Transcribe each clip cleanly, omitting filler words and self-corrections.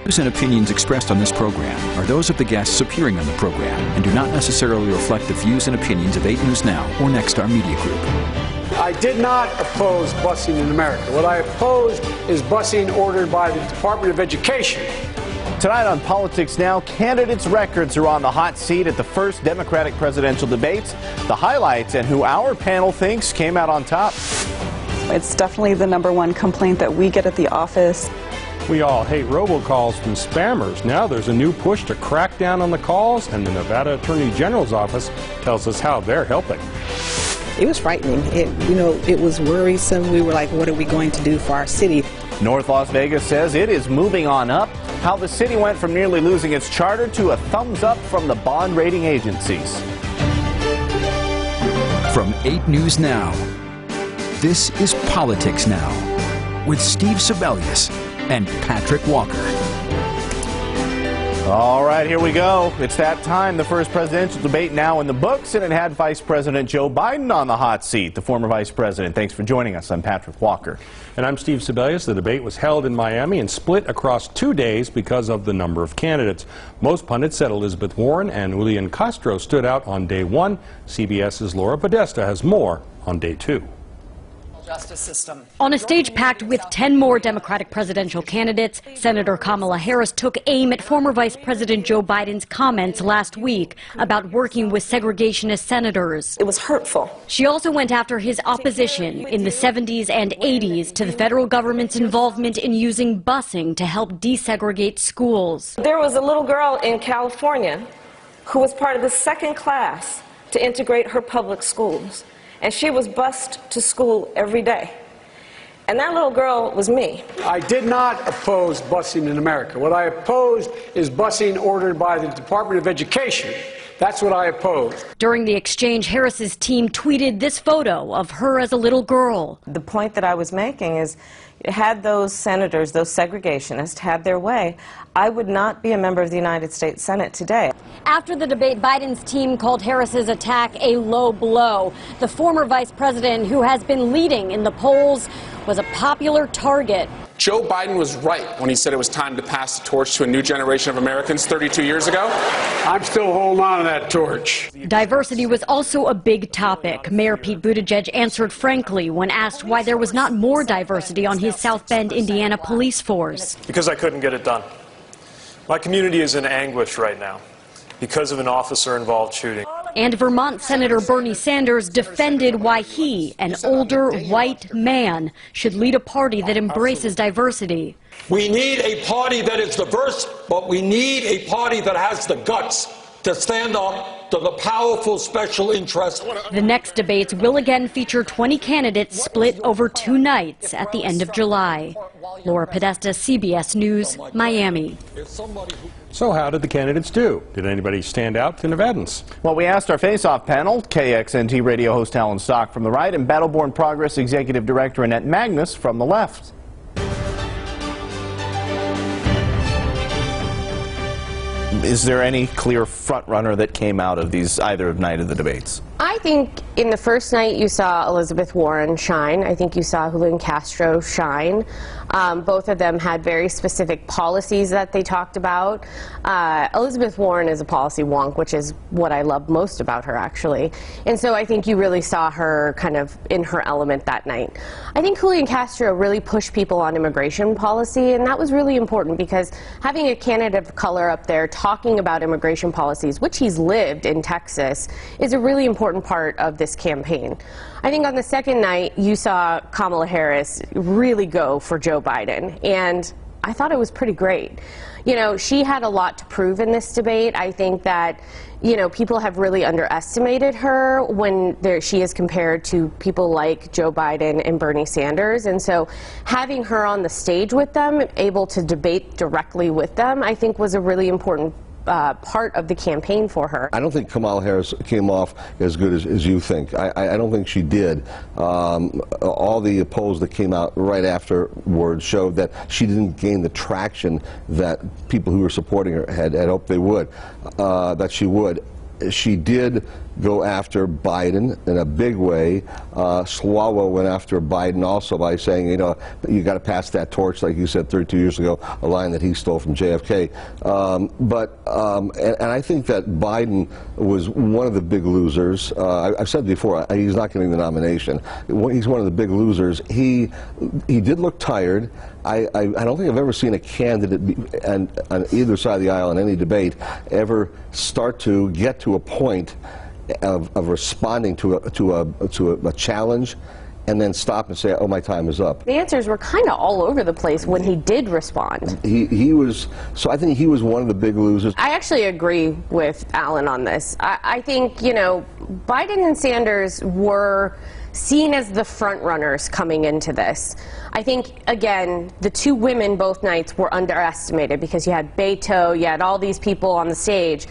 views and opinions expressed on this program are those of the guests appearing on the program and do not necessarily reflect the views and opinions of 8 News Now or Nexstar Media Group. I did not oppose busing in America. What I opposed is busing ordered by the Department of Education. Tonight on Politics Now, candidates' records are on the hot seat at the first Democratic presidential debates. The highlights and who our panel thinks came out on top. It's definitely the #1 complaint that we get at the office. We all hate robocalls from spammers. Now there's a new push to crack down on the calls, and the Nevada Attorney General's office tells us how they're helping. It was frightening. It was worrisome. We were like, what are we going to do for our city? North Las Vegas says it is moving on up. How the city went from nearly losing its charter to a thumbs up from the bond rating agencies. From 8 News Now, this is Politics Now with Steve Sebelius and Patrick Walker. All right, here we go. It's that time. The first presidential debate now in the books, and it had Vice President Joe Biden on the hot seat, the former vice president. Thanks for joining us. I'm Patrick Walker. And I'm Steve Sebelius. The debate was held in Miami and split across 2 days because of the number of candidates. Most pundits said Elizabeth Warren and Julian Castro stood out on day 1. CBS's Laura Podesta has more on day 2. Justice system. On a stage packed with 10 more Democratic presidential candidates, Senator Kamala Harris took aim at former Vice President Joe Biden's comments last week about working with segregationist senators. It was hurtful. She also went after his opposition in the 70s and 80s to the federal government's involvement in using busing to help desegregate schools. There was a little girl in California who was part of the second class to integrate her public schools. And she was bused to school every day. And that little girl was me. I did not oppose busing in America. What I opposed is busing ordered by the Department of Education. That's what I opposed. During the exchange, Harris's team tweeted this photo of her as a little girl. The point that I was making is, had those senators, those segregationists, had their way, I would not be a member of the United States Senate today. After the debate, Biden's team called Harris's attack a low blow. The former vice president, who has been leading in the polls, was a popular target. Joe Biden was right when he said it was time to pass the torch to a new generation of Americans 32 years ago. I'm still holding on to that torch. Diversity was also a big topic. Mayor Pete Buttigieg answered frankly when asked why there was not more diversity on his South Bend, Indiana police force. Because I couldn't get it done. My community is in anguish right now because of an officer-involved shooting. And Vermont Senator Bernie Sanders defended why he, an older white man, should lead a party that embraces diversity. We need a party that is diverse, but we need a party that has the guts to stand up to the powerful special interests. The next debates will again feature 20 candidates split over 2 nights at the end of July. Laura Podesta, CBS News, Miami. So how did the candidates do? Did anybody stand out to Nevadans? Well, we asked our face-off panel, KXNT radio host Alan Stock from the right and Battleborn Progress Executive Director Annette Magnus from the left. Is there any clear front-runner that came out of either night of the debates? I think in the first night you saw Elizabeth Warren shine. I think you saw Julian Castro shine. Both of them had very specific policies that they talked about. Elizabeth Warren is a policy wonk, which is what I love most about her, actually. And so I think you really saw her kind of in her element that night. I think Julian Castro really pushed people on immigration policy, and that was really important because having a candidate of color up there talking about immigration policies, which he's lived in Texas, is a really important part of this campaign. I think on the second night, you saw Kamala Harris really go for Joe Biden, and I thought it was pretty great. You know, she had a lot to prove in this debate. I think that, you know, people have really underestimated her when she is compared to people like Joe Biden and Bernie Sanders. And so having her on the stage with them, able to debate directly with them, I think was a really important part of the campaign for her. I don't think Kamala Harris came off as good as you think. I don't think she did. All the polls that came out right afterwards showed that she didn't gain the traction that people who were supporting her had hoped they would, that she would. She did go after Biden in a big way. Swalwell went after Biden also by saying, you know, you got to pass that torch, like you said 32 years ago, a line that he stole from JFK. And I think that Biden was one of the big losers. I've said before, he's not getting the nomination. He's one of the big losers. He did look tired. I don't think I've ever seen a candidate on either side of the aisle in any debate ever start to get to a point of responding to a challenge and then stop and say, oh, my time is up. The answers were kind of all over the place when he did respond. So I think he was one of the big losers. I actually agree with Alan on this. I think, you know, Biden and Sanders were seen as the front runners coming into this. I think, again, the two women both nights were underestimated because you had Beto, you had all these people on the stage.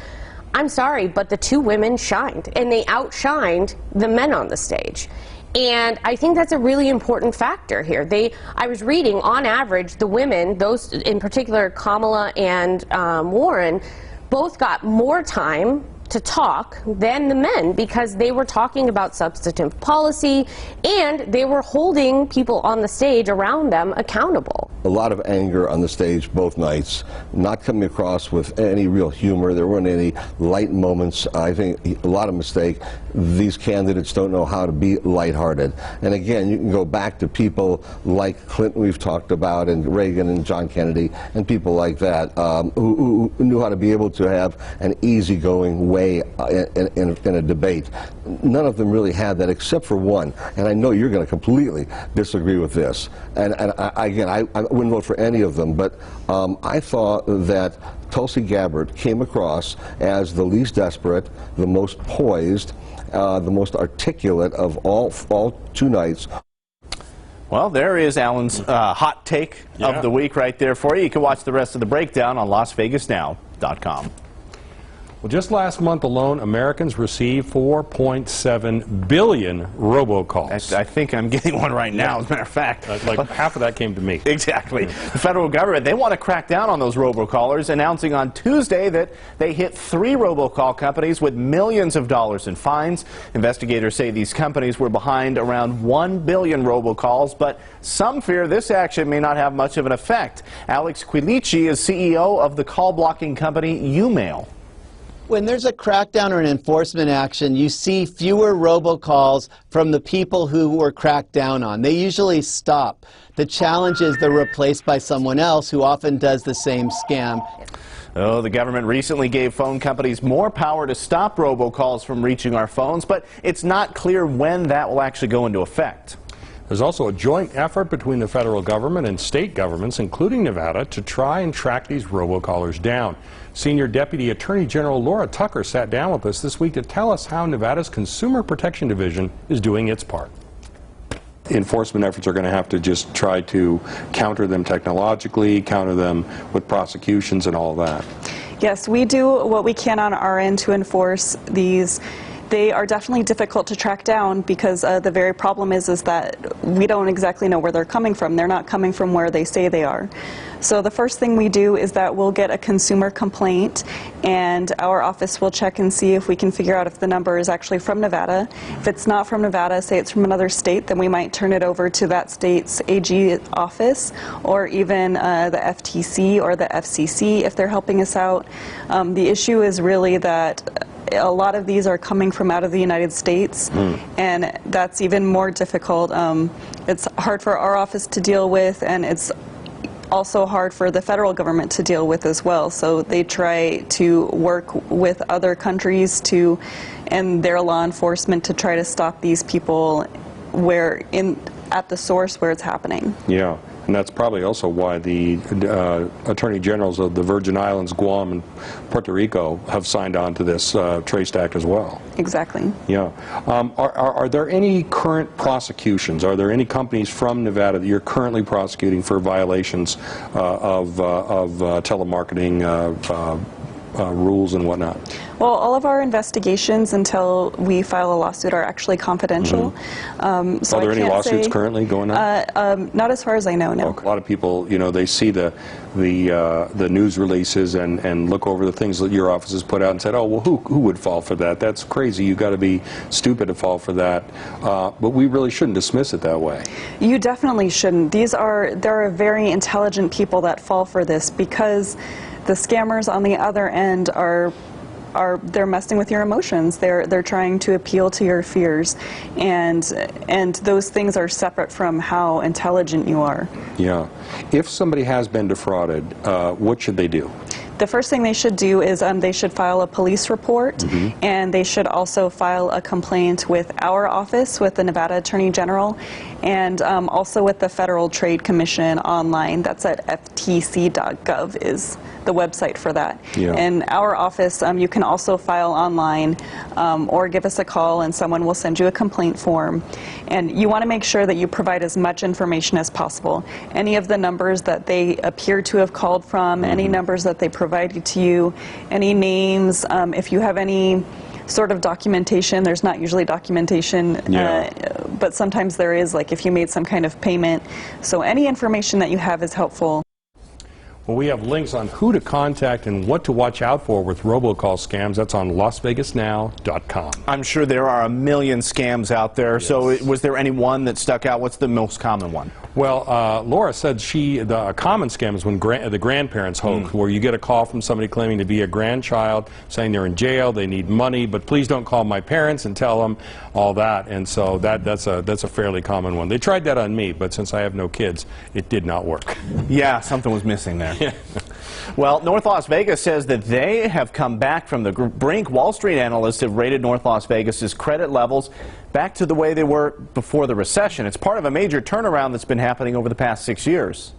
I'm sorry, but the two women shined, and they outshined the men on the stage. And I think that's a really important factor here. I was reading, on average, the women, those in particular Kamala and Warren, both got more time to talk than the men because they were talking about substantive policy and they were holding people on the stage around them accountable. A lot of anger on the stage both nights, not coming across with any real humor. There weren't any light moments. I think a lot of mistake. These candidates don't know how to be lighthearted. And again, you can go back to people like Clinton we've talked about, and Reagan and John Kennedy, and people like that who knew how to be able to have an easygoing way in a debate. None of them really had that except for one, and I know you're going to completely disagree with this. And I wouldn't vote for any of them, but I thought that Tulsi Gabbard came across as the least desperate, the most poised, the most articulate of all two nights. Well, there is Alan's hot take of the week right there for you. You can watch the rest of the breakdown on LasVegasNow.com. Well, just last month alone, Americans received 4.7 billion robocalls. I think I'm getting one right now, as a matter of fact. Like half of that came to me. Exactly. The federal government, they want to crack down on those robocallers, announcing on Tuesday that they hit 3 robocall companies with millions of dollars in fines. Investigators say these companies were behind around 1 billion robocalls, but some fear this action may not have much of an effect. Alex Quilici is CEO of the call blocking company Umail. When there's a crackdown or an enforcement action, you see fewer robocalls from the people who were cracked down on. They usually stop. The challenge is they're replaced by someone else who often does the same scam. Oh, the government recently gave phone companies more power to stop robocalls from reaching our phones, but it's not clear when that will actually go into effect. There's also a joint effort between the federal government and state governments, including Nevada, to try and track these robocallers down. Senior Deputy Attorney General Laura Tucker sat down with us this week to tell us how Nevada's Consumer Protection Division is doing its part. Enforcement efforts are going to have to just try to counter them technologically, counter them with prosecutions and all that. Yes, we do what we can on our end to enforce these. They are definitely difficult to track down because the very problem is that we don't exactly know where they're coming from. They're not coming from where they say they are. So the first thing we do is that we'll get a consumer complaint, and our office will check and see if we can figure out if the number is actually from Nevada. If it's not from Nevada, say it's from another state, then we might turn it over to that state's AG office, or even the FTC or the FCC if they're helping us out. The issue is really that a lot of these are coming from out of the United States, and that's even more difficult. It's hard for our office to deal with, and it's also hard for the federal government to deal with as well. So they try to work with other countries and their law enforcement to try to stop these people at the source where it's happening. Yeah. And that's probably also why the Attorney Generals of the Virgin Islands, Guam, and Puerto Rico have signed on to this Traced Act as well. Exactly. Yeah. Are there any current prosecutions? Are there any companies from Nevada that you're currently prosecuting for violations of telemarketing rules and whatnot? Well, all of our investigations until we file a lawsuit are actually confidential. So Are there I any can't lawsuits say, currently going on? Not as far as I know, no. A lot of people, you know, they see the news releases and look over the things that your office has put out and said, oh, well, who would fall for that? That's crazy. You've got to be stupid to fall for that. But we really shouldn't dismiss it that way. You definitely shouldn't. There are very intelligent people that fall for this because the scammers on the other end they're messing with your emotions. They're trying to appeal to your fears, and those things are separate from how intelligent you are. Yeah. If somebody has been defrauded, what should they do? The first thing they should do is they should file a police report, and they should also file a complaint with our office, with the Nevada Attorney General, and also with the Federal Trade Commission online. That's at ftc.gov is the website for that. Yeah. In our office, you can also file online or give us a call and someone will send you a complaint form. And you want to make sure that you provide as much information as possible. Any of the numbers that they appear to have called from, any numbers that they provided to you, any names, if you have any sort of documentation. There's not usually documentation, but sometimes there is, like if you made some kind of payment. So any information that you have is helpful. Well, we have links on who to contact and what to watch out for with robocall scams. That's on LasVegasNow.com. I'm sure there are a million scams out there. Yes. So was there any one that stuck out? What's the most common one? Well, Laura said the common scam is when the grandparents hoax, where you get a call from somebody claiming to be a grandchild, saying they're in jail, they need money, but please don't call my parents, and tell them all that. And so that's a fairly common one. They tried that on me, but since I have no kids, it did not work. Yeah, something was missing there. Well, North Las Vegas says that they have come back from the brink. Wall Street analysts have rated North Las Vegas's credit levels back to the way they were before the recession. It's part of a major turnaround that's been happening over the past 6 years.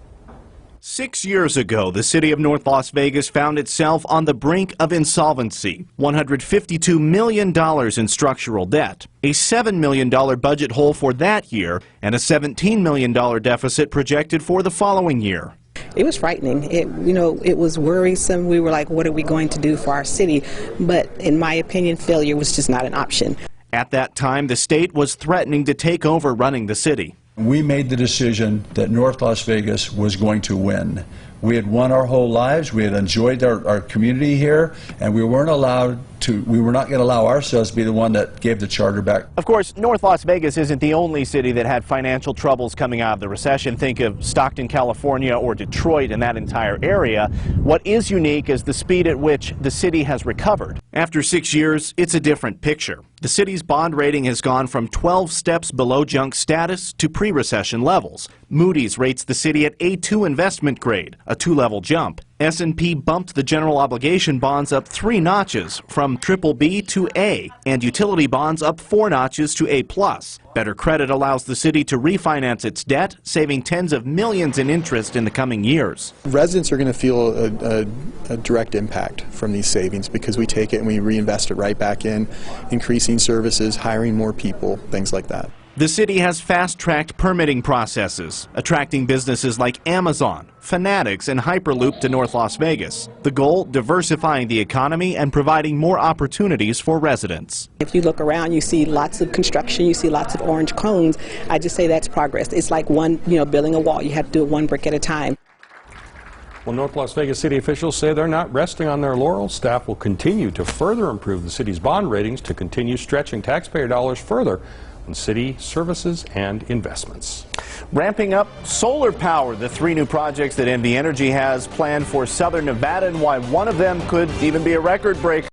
6 years ago, the city of North Las Vegas found itself on the brink of insolvency. $152 million in structural debt, a $7 million budget hole for that year, and a $17 million deficit projected for the following year. It was frightening. It was worrisome. We were like, what are we going to do for our city? But in my opinion, failure was just not an option. At that time, the state was threatening to take over running the city. We made the decision that North Las Vegas was going to win. We had won our whole lives. We had enjoyed our community here, and we were not going to allow ourselves to be the one that gave the charter back. Of course, North Las Vegas isn't the only city that had financial troubles coming out of the recession. Think of Stockton, California, or Detroit and that entire area. What is unique is the speed at which the city has recovered. After 6 years, it's a different picture. The city's bond rating has gone from 12 steps below junk status to pre-recession levels. Moody's rates the city at A2 investment grade, a 2-level jump. S&P bumped the general obligation bonds up 3 notches, from BBB to A, and utility bonds up 4 notches to A+. Better credit allows the city to refinance its debt, saving tens of millions in interest in the coming years. Residents are going to feel a direct impact from these savings because we take it and we reinvest it right back in, increasing services, hiring more people, things like that. The city has fast-tracked permitting processes, attracting businesses like Amazon, Fanatics, and Hyperloop to North Las Vegas. The goal, diversifying the economy and providing more opportunities for residents. If you look around, you see lots of construction, you see lots of orange cones. I just say that's progress. It's like building a wall. You have to do it one brick at a time. Well, North Las Vegas city officials say they're not resting on their laurels. Staff will continue to further improve the city's bond ratings to continue stretching taxpayer dollars further on city services and investments. Ramping up solar power, the 3 new projects that NV Energy has planned for southern Nevada, and why one of them could even be a record breaker.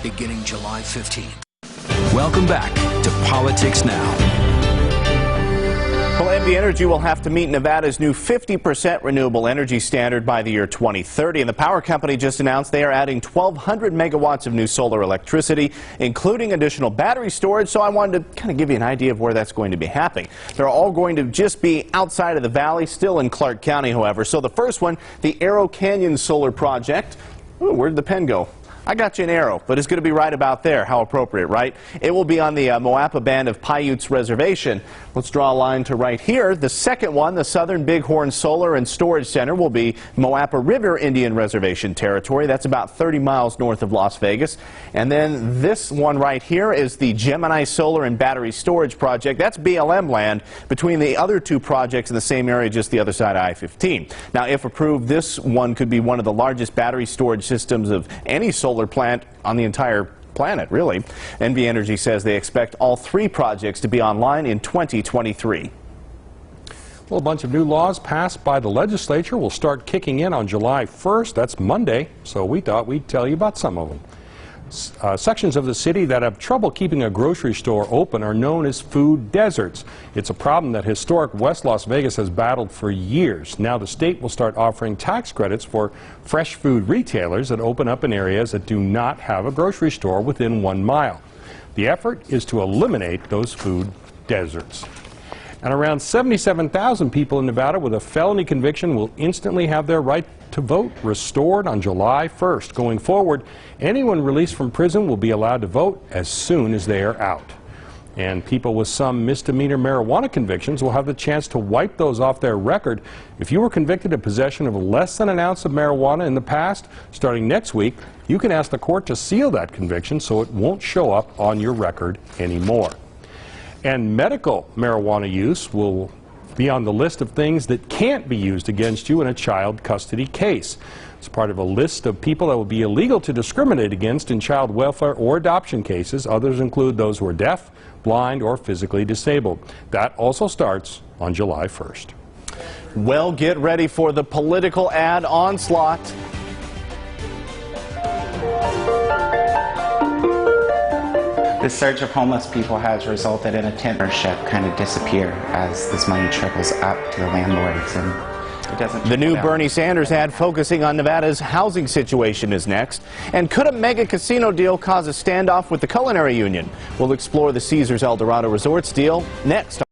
beginning July 15th. Welcome back to Politics Now. Well, NV Energy will have to meet Nevada's new 50% renewable energy standard by the year 2030, and the power company just announced they are adding 1,200 megawatts of new solar electricity, including additional battery storage, so I wanted to kind of give you an idea of where that's going to be happening. They're all going to just be outside of the valley, still in Clark County, however. So the first one, the Arrow Canyon Solar Project. Ooh, where'd the pen go? I got you an arrow, but it's going to be right about there. How appropriate, right? It will be on the Moapa Band of Paiutes Reservation. Let's draw a line to right here. The second one, the Southern Bighorn Solar and Storage Center, will be Moapa River Indian Reservation territory. That's about 30 miles north of Las Vegas. And then this one right here is the Gemini Solar and Battery Storage Project. That's BLM land between the other two projects in the same area, just the other side of I-15. Now, if approved, this one could be one of the largest battery storage systems of any solar plant on the entire planet, really. NV Energy says they expect all three projects to be online in 2023. Well, a bunch of new laws passed by the legislature will start kicking in on July 1st. That's Monday, so we thought we'd tell you about some of them. Sections of the city that have trouble keeping a grocery store open are known as food deserts. It's a problem that historic West Las Vegas has battled for years. Now the state will start offering tax credits for fresh food retailers that open up in areas that do not have a grocery store within 1 mile. The effort is to eliminate those food deserts. And around 77,000 people in Nevada with a felony conviction will instantly have their right to vote restored on July 1st. Going forward, anyone released from prison will be allowed to vote as soon as they are out. And people with some misdemeanor marijuana convictions will have the chance to wipe those off their record. If you were convicted of possession of less than an ounce of marijuana in the past, starting next week, you can ask the court to seal that conviction so it won't show up on your record anymore. And medical marijuana use will be on the list of things that can't be used against you in a child custody case. It's part of a list of people that will be illegal to discriminate against in child welfare or adoption cases. Others include those who are deaf, blind, or physically disabled. That also starts on July 1st. Well, get ready for the political ad onslaught. The surge of homeless people has resulted in a ownership kind of disappear as this money trickles up to the landlords, and it doesn't. The new Bernie Sanders ad focusing on Nevada's housing situation is next. And could a mega casino deal cause a standoff with the culinary union? We'll explore the Caesars El Dorado Resorts deal next.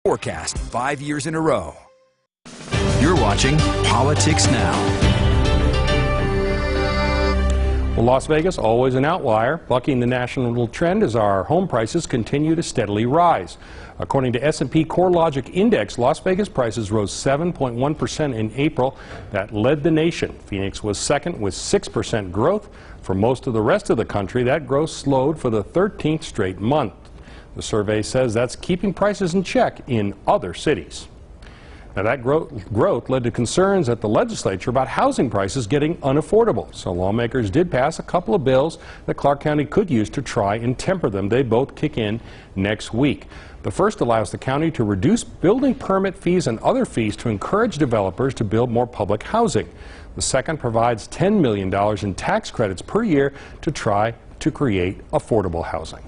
Forecast 5 years in a row. You're watching Politics Now. Well, Las Vegas, always an outlier. Bucking the national trend as our home prices continue to steadily rise. According to S&P CoreLogic Index, Las Vegas prices rose 7.1% in April. That led the nation. Phoenix was second with 6% growth. For most of the rest of the country, that growth slowed for the 13th straight month. The survey says that's keeping prices in check in other cities. Now, that growth led to concerns at the legislature about housing prices getting unaffordable. So lawmakers did pass a couple of bills that Clark County could use to try and temper them. They both kick in next week. The first allows the county to reduce building permit fees and other fees to encourage developers to build more public housing. The second provides $10 million in tax credits per year to try to create affordable housing.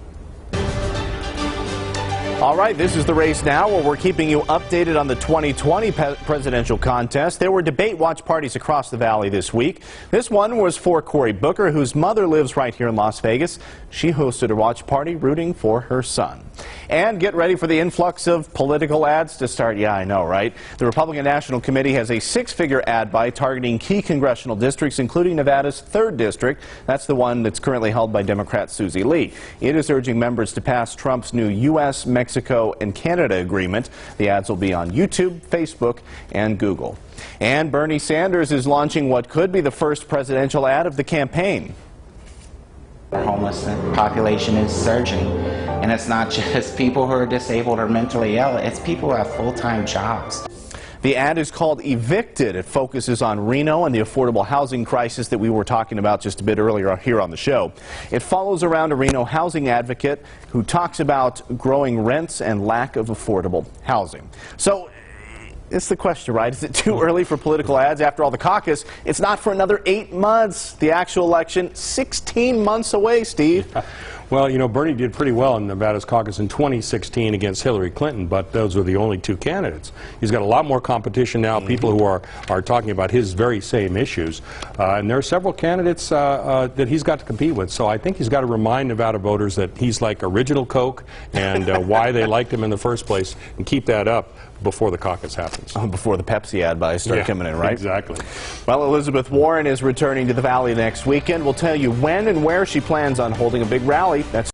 All right, this is The Race Now, where we're keeping you updated on the 2020 presidential contest. There were debate watch parties across the valley this week. This one was for Cory Booker, whose mother lives right here in Las Vegas. She hosted a watch party rooting for her son. And get ready for the influx of political ads to start. Yeah, I know, right? The Republican National Committee has a six-figure ad buy targeting key congressional districts, including Nevada's 3rd District. That's the one that's currently held by Democrat Susie Lee. It is urging members to pass Trump's new U.S., Mexico, and Canada agreement. The ads will be on YouTube, Facebook, and Google. And Bernie Sanders is launching what could be the first presidential ad of the campaign. Our homeless population is surging, and it's not just people who are disabled or mentally ill, it's people who have full-time jobs. The ad is called Evicted. It focuses on Reno and the affordable housing crisis that we were talking about just a bit earlier here on the show. It follows around a Reno housing advocate who talks about growing rents and lack of affordable housing. So it's the question, right? Is it too early for political ads? After all, the caucus, it's not for another 8 months. The actual election, 16 months away, Steve. Well, you know, Bernie did pretty well in Nevada's caucus in 2016 against Hillary Clinton, but those were the only two candidates. He's got a lot more competition now, people who are talking about his very same issues. And there are several candidates that he's got to compete with. So I think he's got to remind Nevada voters that he's like Original Coke and why they liked him in the first place, and keep that up before the caucus happens. Before the Pepsi ad buys start coming in, right? Exactly. Well, Elizabeth Warren is returning to the Valley next weekend. We'll tell you when and where she plans on holding a big rally. That's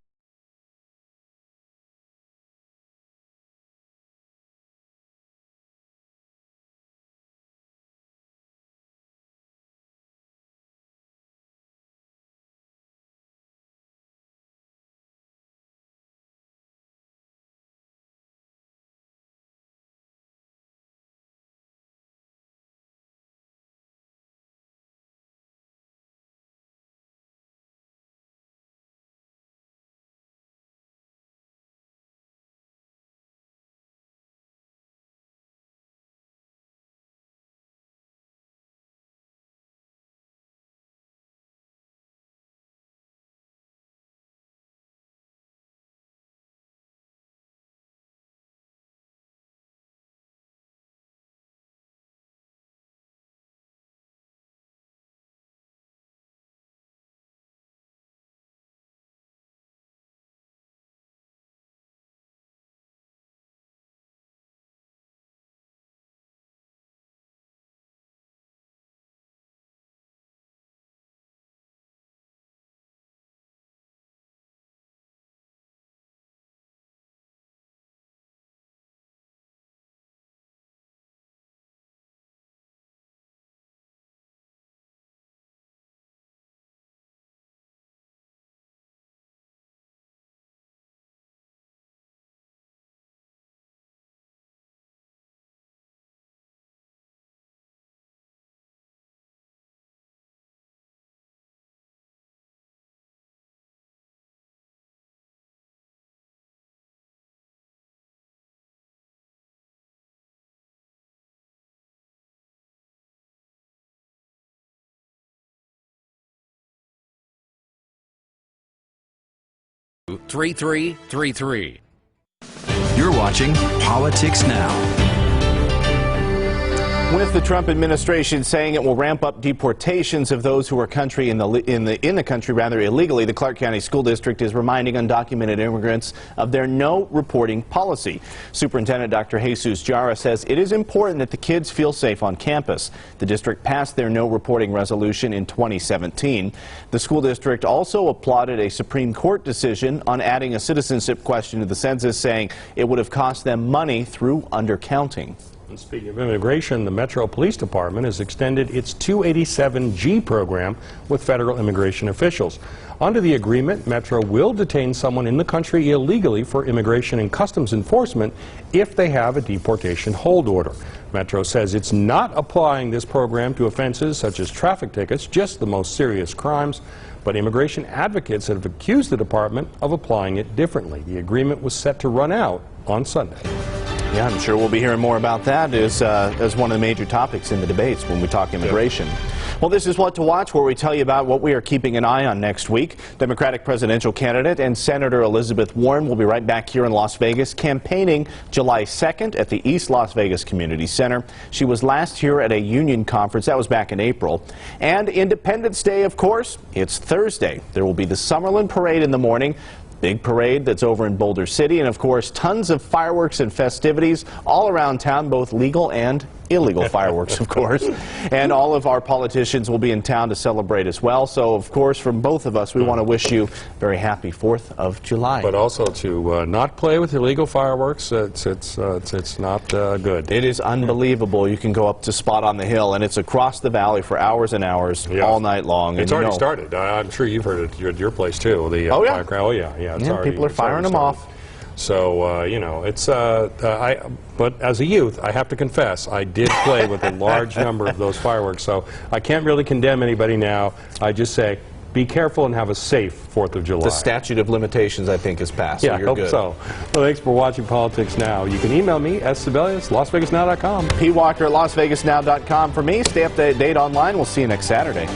$3333. You're watching Politics Now. With the Trump administration saying it will ramp up deportations of those who are in the country illegally, the Clark County School District is reminding undocumented immigrants of their no reporting policy. Superintendent Dr. Jesus Jara says it is important that the kids feel safe on campus. The district passed their no reporting resolution in 2017. The school district also applauded a Supreme Court decision on adding a citizenship question to the census, saying it would have cost them money through undercounting. And speaking of immigration, the Metro Police Department has extended its 287G program with federal immigration officials. Under the agreement, Metro will detain someone in the country illegally for immigration and customs enforcement if they have a deportation hold order. Metro says it's not applying this program to offenses such as traffic tickets, just the most serious crimes, but immigration advocates have accused the department of applying it differently. The agreement was set to run out on Sunday. Yeah, I'm sure we'll be hearing more about that as one of the major topics in the debates when we talk immigration. Well, this is What to Watch, where we tell you about what we are keeping an eye on next week. Democratic presidential candidate and Senator Elizabeth Warren will be right back here in Las Vegas campaigning July 2nd at the East Las Vegas Community Center. She was last here at a union conference. That was back in April. And Independence Day, of course, it's Thursday. There will be the Summerlin Parade in the morning. Big parade that's over in Boulder City, and of course tons of fireworks and festivities all around town, both legal and illegal fireworks, of course. And all of our politicians will be in town to celebrate as well. So, of course, from both of us, we want to wish you a very happy 4th of July. But also to not play with illegal fireworks, it's not good. It is unbelievable. You can go up to Spot on the Hill, and it's across the valley for hours and hours, all night long. It's already started. I'm sure you've heard it at your place, too. The firecracker. Oh, yeah. It's already, people are firing them off. So, you know, it's, but as a youth, I have to confess, I did play with a large number of those fireworks, so I can't really condemn anybody now. I just say, be careful and have a safe 4th of July. The statute of limitations, I think, is passed, yeah, so you're good. So. Well, thanks for watching Politics Now. You can email me, Sebelius, LasVegasNow.com. P. Walker at LasVegasNow.com for me. Stay up to date online. We'll see you next Saturday.